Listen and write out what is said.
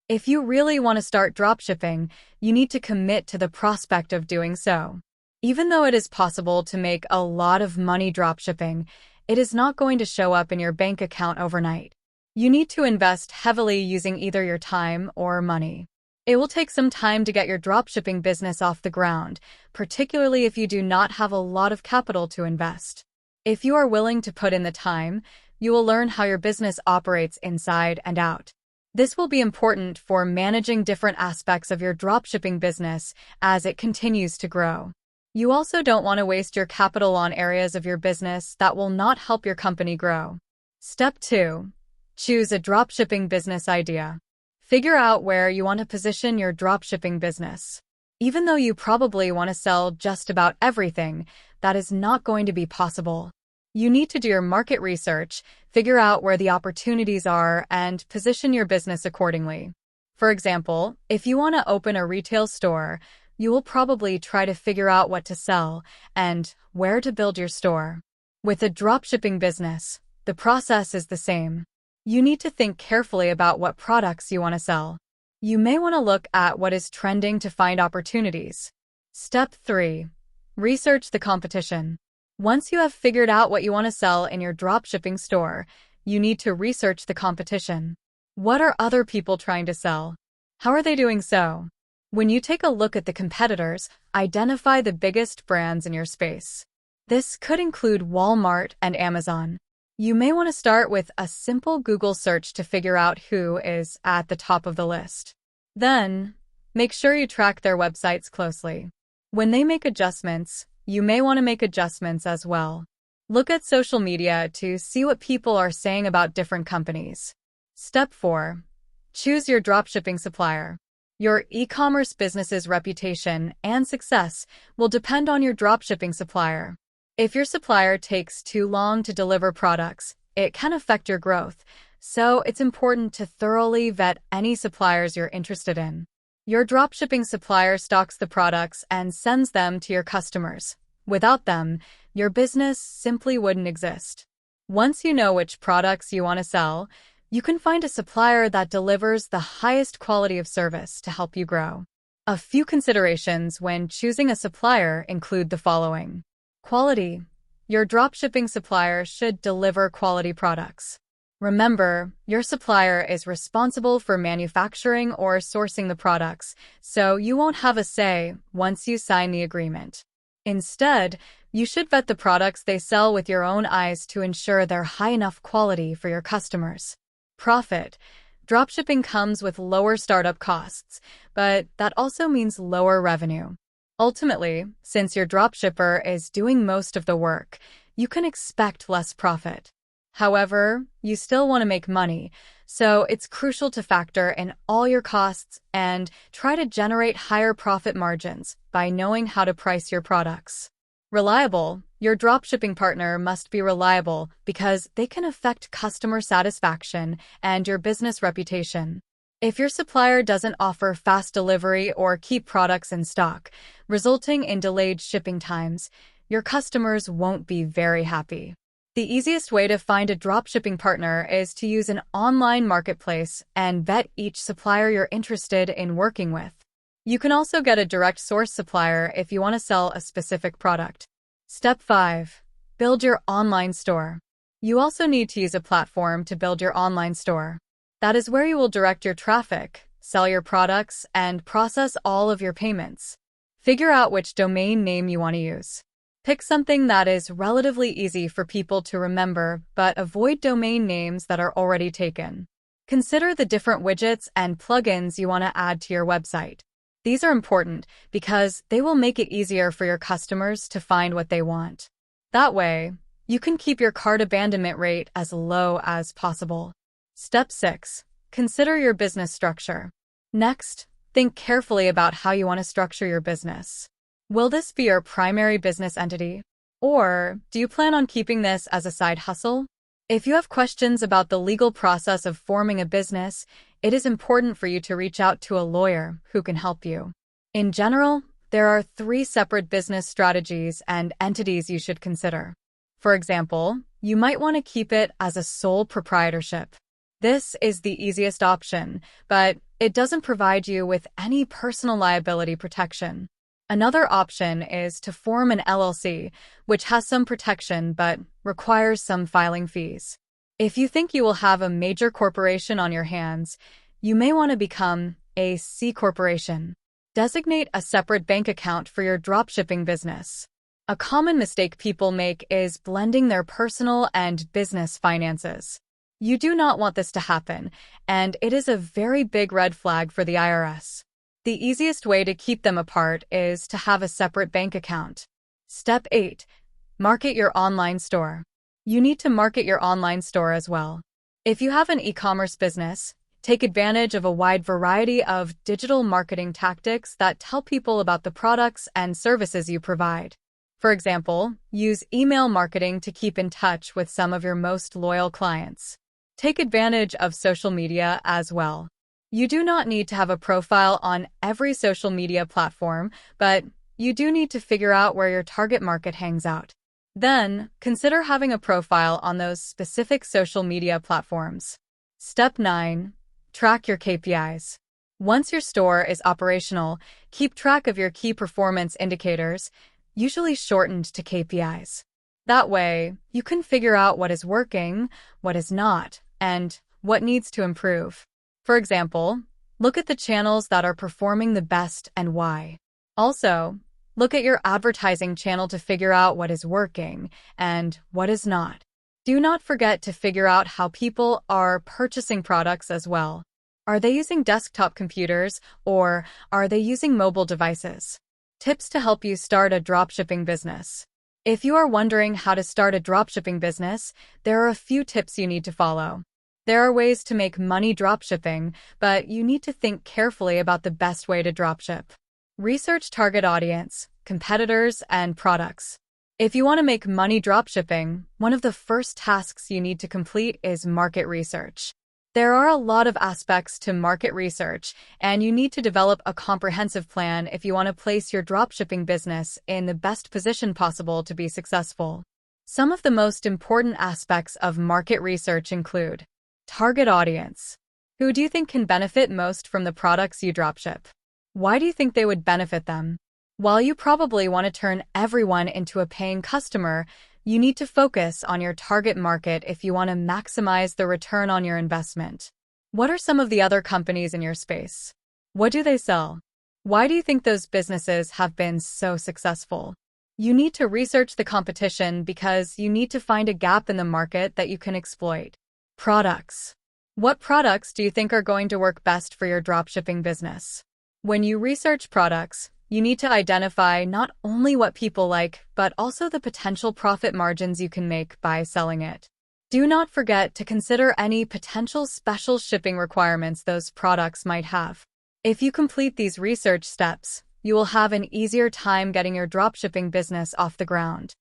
If you really want to start dropshipping, you need to commit to the prospect of doing so. Even though it is possible to make a lot of money dropshipping, it is not going to show up in your bank account overnight. You need to invest heavily using either your time or money. It will take some time to get your dropshipping business off the ground, particularly if you do not have a lot of capital to invest. If you are willing to put in the time, you will learn how your business operates inside and out. This will be important for managing different aspects of your dropshipping business as it continues to grow. You also don't want to waste your capital on areas of your business that will not help your company grow. Step 2. Choose a dropshipping business idea. Figure out where you want to position your dropshipping business. Even though you probably want to sell just about everything, that is not going to be possible. You need to do your market research, figure out where the opportunities are, and position your business accordingly. For example, if you want to open a retail store, you will probably try to figure out what to sell and where to build your store. With a dropshipping business, the process is the same. You need to think carefully about what products you want to sell. You may want to look at what is trending to find opportunities. Step 3. Research the competition. Once you have figured out what you want to sell in your dropshipping store, you need to research the competition. What are other people trying to sell? How are they doing so? When you take a look at the competitors, identify the biggest brands in your space. This could include Walmart and Amazon. You may want to start with a simple Google search to figure out who is at the top of the list. Then, make sure you track their websites closely. When they make adjustments, you may want to make adjustments as well. Look at social media to see what people are saying about different companies. Step 4. Choose your dropshipping supplier. Your e-commerce business's reputation and success will depend on your dropshipping supplier. If your supplier takes too long to deliver products, it can affect your growth, so it's important to thoroughly vet any suppliers you're interested in. Your dropshipping supplier stocks the products and sends them to your customers. Without them, your business simply wouldn't exist. Once you know which products you want to sell, you can find a supplier that delivers the highest quality of service to help you grow. A few considerations when choosing a supplier include the following. Quality. Your dropshipping supplier should deliver quality products. Remember, your supplier is responsible for manufacturing or sourcing the products, so you won't have a say once you sign the agreement. Instead, you should vet the products they sell with your own eyes to ensure they're high enough quality for your customers. Profit. Dropshipping comes with lower startup costs, but that also means lower revenue. Ultimately, since your dropshipper is doing most of the work, you can expect less profit. However, you still want to make money, so it's crucial to factor in all your costs and try to generate higher profit margins by knowing how to price your products. Reliable. Your dropshipping partner must be reliable because they can affect customer satisfaction and your business reputation. If your supplier doesn't offer fast delivery or keep products in stock, resulting in delayed shipping times, your customers won't be very happy. The easiest way to find a dropshipping partner is to use an online marketplace and vet each supplier you're interested in working with. You can also get a direct source supplier if you want to sell a specific product. Step 5. Build your online store. You also need to use a platform to build your online store. That is where you will direct your traffic, sell your products, and process all of your payments. Figure out which domain name you want to use. Pick something that is relatively easy for people to remember, but avoid domain names that are already taken. Consider the different widgets and plugins you want to add to your website. These are important because they will make it easier for your customers to find what they want. That way, you can keep your cart abandonment rate as low as possible. Step 6. Consider your business structure. Next, think carefully about how you want to structure your business. Will this be your primary business entity? Or do you plan on keeping this as a side hustle? If you have questions about the legal process of forming a business, it is important for you to reach out to a lawyer who can help you. In general, there are 3 separate business strategies and entities you should consider. For example, you might want to keep it as a sole proprietorship. This is the easiest option, but it doesn't provide you with any personal liability protection. Another option is to form an LLC, which has some protection but requires some filing fees. If you think you will have a major corporation on your hands, you may want to become a C corporation. Designate a separate bank account for your dropshipping business. A common mistake people make is blending their personal and business finances. You do not want this to happen, and it is a very big red flag for the IRS. The easiest way to keep them apart is to have a separate bank account. Step 8. Market your online store. You need to market your online store as well. If you have an e-commerce business, take advantage of a wide variety of digital marketing tactics that tell people about the products and services you provide. For example, use email marketing to keep in touch with some of your most loyal clients. Take advantage of social media as well. You do not need to have a profile on every social media platform, but you do need to figure out where your target market hangs out. Then, consider having a profile on those specific social media platforms. Step 9. Track your KPIs. Once your store is operational, keep track of your key performance indicators, usually shortened to KPIs. That way, you can figure out what is working, what is not, and what needs to improve. For example, look at the channels that are performing the best and why. Also, look at your advertising channel to figure out what is working and what is not. Do not forget to figure out how people are purchasing products as well. Are they using desktop computers or are they using mobile devices? Tips to help you start a dropshipping business. If you are wondering how to start a dropshipping business, there are a few tips you need to follow. There are ways to make money dropshipping, but you need to think carefully about the best way to dropship. Research target audience, competitors, and products. If you want to make money dropshipping, one of the first tasks you need to complete is market research. There are a lot of aspects to market research, and you need to develop a comprehensive plan if you want to place your dropshipping business in the best position possible to be successful. Some of the most important aspects of market research include target audience. Who do you think can benefit most from the products you dropship? Why do you think they would benefit them? While you probably want to turn everyone into a paying customer, you need to focus on your target market if you want to maximize the return on your investment. What are some of the other companies in your space? What do they sell? Why do you think those businesses have been so successful? You need to research the competition because you need to find a gap in the market that you can exploit. Products. What products do you think are going to work best for your dropshipping business? When you research products, you need to identify not only what people like, but also the potential profit margins you can make by selling it. Do not forget to consider any potential special shipping requirements those products might have. If you complete these research steps, you will have an easier time getting your dropshipping business off the ground.